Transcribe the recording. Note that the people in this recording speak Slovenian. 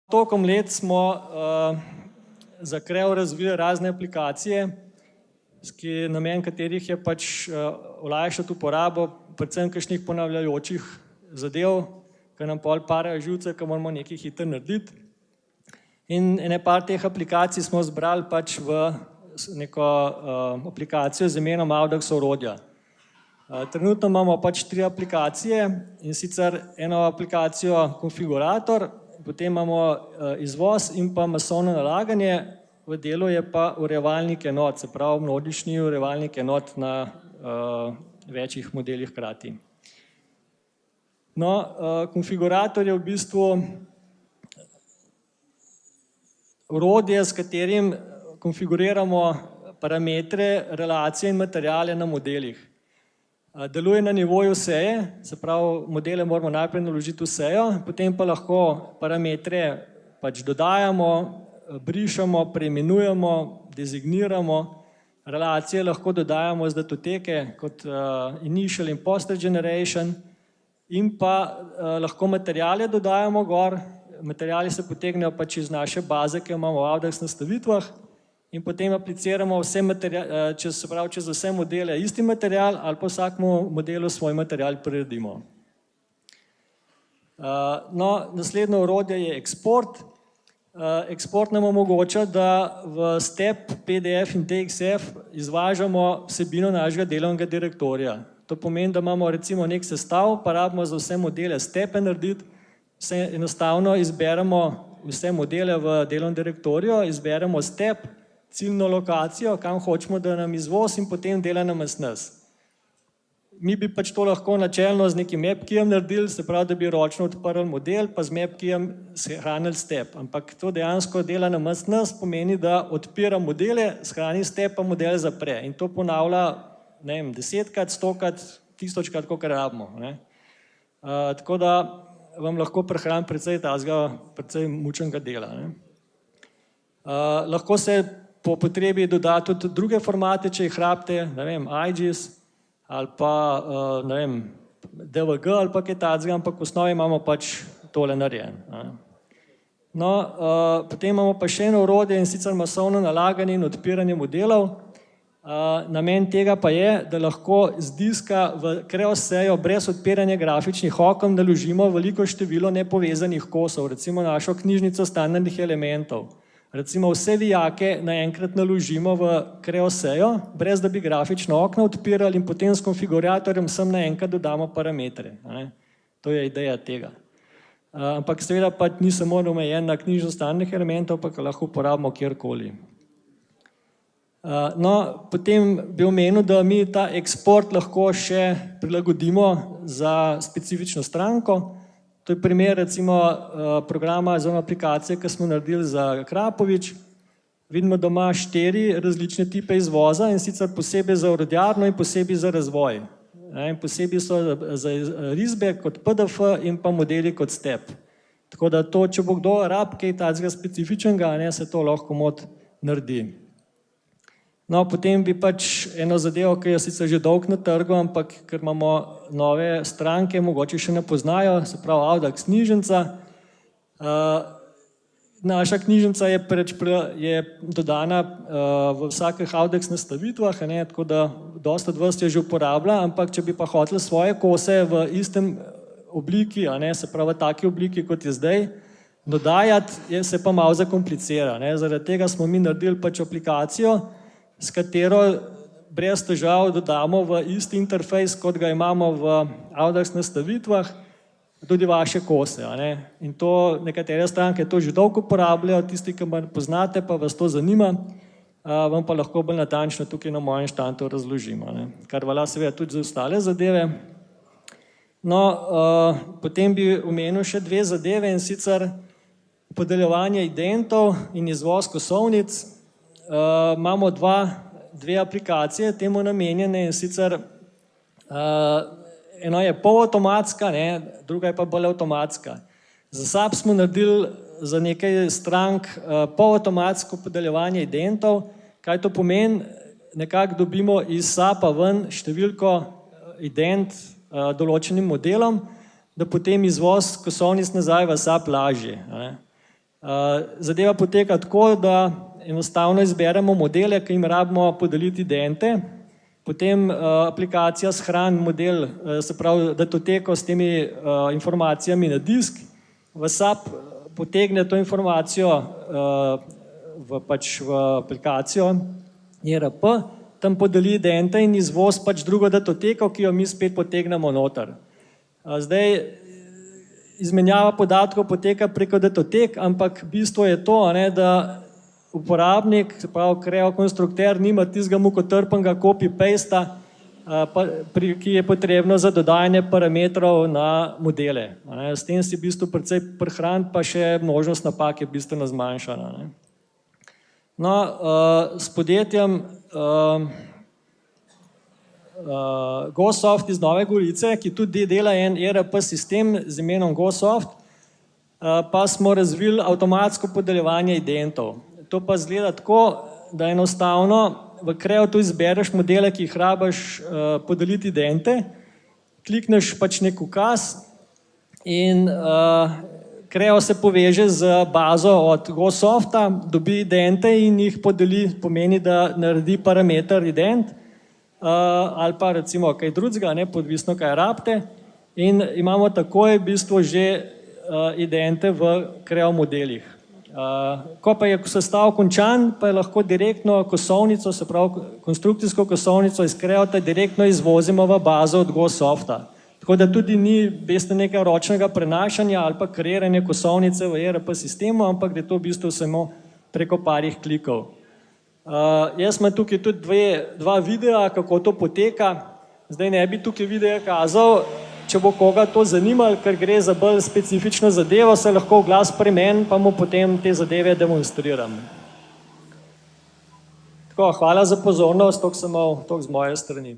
Tokom let smo za Creo razvili razne aplikacije, namen katerih je pač olajšati uporabo predvsem kakšnih ponavljajočih zadev, ki nam pol parajo živce, ki moramo nekaj hitro narediti. In ene par teh aplikacij smo zbrali pač v neko aplikacijo z imenom Audax orodja. Trenutno imamo pač 3 aplikacije, in sicer eno aplikacijo konfigurator, potem imamo izvoz in pa masovno nalaganje, v delu je pa urejevalnik enot, se pravi množični urejevalnik enot na večjih modelih hkrati. No, konfigurator je v bistvu orodje, s katerim konfiguriramo parametre, relacije in materijale na modelih. Deluje na nivoju seje, se pravi modele moramo najprej naložiti v sejo, potem pa lahko parametre pač dodajamo, brišemo, preimenujemo, dezigniramo, relacije lahko dodajamo z datoteke kot initial in post generation in pa lahko materijale dodajamo gor, materijali se potegnejo pač iz naše baze, ki jo imamo v Audax nastavitvah, in potem apliciramo vse čez vse modele isti materijal ali pa vsakemu modelu svoj materijal priredimo. No, naslednje orodje je eksport. Eksport nam omogoča, da v step, PDF in TXF izvažamo vsebino našega delovnega direktorija. To pomeni, da imamo recimo nek sestav, pa rabimo za vse modele stepe narediti, enostavno izberemo vse modele v delovnem direktoriju, izberemo step, ciljno lokacijo, kam hočemo, da nam izvoz, in potem dela namesto nas. Mi bi pač to lahko načelno z nekim map-keyjem naredili, se pravi, da bi ročno odprli model, pa z map-keyjem shranili step. Ampak to dejansko dela namesto nas, pomeni, da odpira modele, shrani step, pa model zapre. In to ponavlja, ne vem, 10-krat, 100-krat, 1000-krat, kolikor rabimo. Tako da vam lahko prihranim precej mučnega dela. Lahko se po potrebi doda tudi druge formate, če jih rabite, ne vem, IGES ali pa, ne vem, DVG ali pa kaj takega, ampak v osnovi imamo pač tole narejeno. No, potem imamo pa še eno orodje, in sicer masovno nalaganje in odpiranje modelov. Namen tega pa je, da lahko z diska v Creo sejo brez odpiranja grafičnih oken naložimo veliko število nepovezanih kosov, recimo našo knjižnico standardnih elementov. Recimo vse vijake naenkrat naložimo v Creo sejo, brez da bi grafično okno odpirali, in potem s konfiguratorjem sem naenkrat dodamo parametre. To je ideja tega. Ampak seveda pa ni samo omejen na knjižnico standardnih elementov, pa lahko uporabimo kjerkoli. No, potem bi omenil, da mi ta eksport lahko še prilagodimo za specifično stranko. To je primer recimo programa oziroma aplikacije, ki smo naredili za Krapovič. Vidimo, da ima 4 različne tipe izvoza, in sicer posebej za orodjarno in posebej za razvoj. Posebej so za risbe kot PDF in pa modeli kot step. Tako da to, če bo kdo rab kaj takega specifičnega, se to lahko mod naredi. No, potem bi pač eno zadevo, ki je sicer že dolgo na trgu, ampak ker imamo nove stranke, mogoče še ne poznajo, se pravi Audax knjižnica. Naša knjižnica je dodana v vsakih Audax nastavitvah, tako da dosti od vas je že uporablja, ampak če bi pa hoteli svoje kose v istem obliki, se pravi v taki obliki, kot je zdaj, dodajati, se pa malo zakomplicira. Zaradi tega smo mi naredili pač aplikacijo, s katero brez težav dodamo v isti interfejs, kot ga imamo v Audax nastavitvah, tudi vaše kose. In to nekatere stranke to že dolgo uporabljajo, tisti, ki me poznate, pa vas to zanima, vam pa lahko bolj natančno tukaj na mojem štantu razložimo. Kar velja seveda tudi za ostale zadeve. No, potem bi omenil še 2 zadeve, in sicer podeljevanje identov in izvoz kosovnic. Imamo 2 aplikacije temu namenjene, in sicer eno je polavtomatska, druga je pa bolj avtomatska. Za SAP smo naredili za nekaj strank polavtomatsko podeljevanje identov. Kaj to pomeni? Nekako dobimo iz SAP-a ven številko ident določenim modelom, da potem izvoz kosovnic nazaj v SAP lažje. Zadeva poteka tako, da enostavno izberemo modele, ki jim rabimo podeliti idente, potem aplikacija shrani model, se pravi datoteko s temi informacijami na disk, v SAP potegne to informacijo v aplikacijo ERP, tam podeli idente in izvoz drugo datoteko, ki jo mi spet potegnemo noter. Zdaj, izmenjava podatkov poteka preko datotek, ampak bistvo je to, da uporabnik, se pravi Creo konstrukter, nima tistega mukotrpnega copy-pasta, ki je potrebno za dodajanje parametrov na modele. S tem si v bistvu precej prihraniti, pa še možnost napak je bistveno zmanjšana. No, s podjetjem GoSoft iz Nove Gorice, ki tudi dela en ERP sistem z imenom GoSoft, pa smo razvili avtomatsko podeljevanje identov. To pa izgleda tako, da enostavno v Creo tu izbereš modele, ki jih rabiš podeliti idente, klikneš nek ukaz in Creo se poveže z bazo od GoSofta, dobi idente in jih podeli, pomeni, da naredi parameter ident ali pa recimo kaj drugega, podvisno kaj rabite, in imamo takoj v bistvu že idente v Creo modelih. Ko pa je sestav končan, pa je lahko direktno kosovnico, se pravi konstrukcijsko kosovnico iz Creota direktno izvozimo v bazo od GoSofta. Tako da tudi ni nekaj ročnega prenašanja ali pa kreiranje kosovnice v ERP sistemu, ampak da je to v bistvu samo preko parih klikov. Jaz imam tukaj tudi dva videa, kako to poteka. Zdaj ne bi tukaj videa kazal, če bo koga to zanimalo, ker gre za bolj specifično zadevo, se lahko oglas pri meni, pa mu potem te zadeve demonstriram. Tako, hvala za pozornost, toliko sem imel, toliko z moje strani.